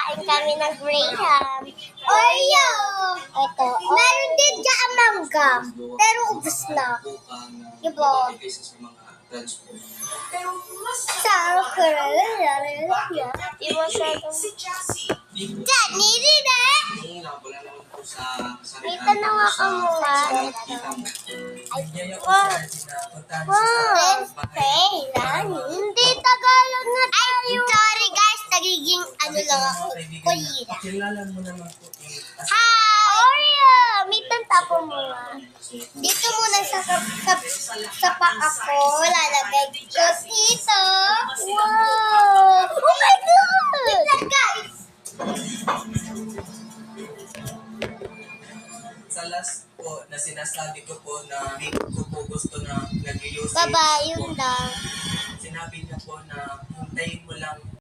Kakain kami ng Graham. Oreo! Ito. Meron din dyan mangga. Pero ubus na. Diba? Sarap ka rin. Di masyadong... Dyan, nili na! May tanong ako mga. Hindi Tagalog na tayo. Sorry guys, nagiging ano lang ako. Kulira. Hi! Oreo! May tantapo mo nga. Dito muna sa paa ko. Lalagay ko dito. Wow! Oh my God! Guys! Sa last po na sinasabi ko po na hindi ko po gusto na nag-use. Baba, yun lang.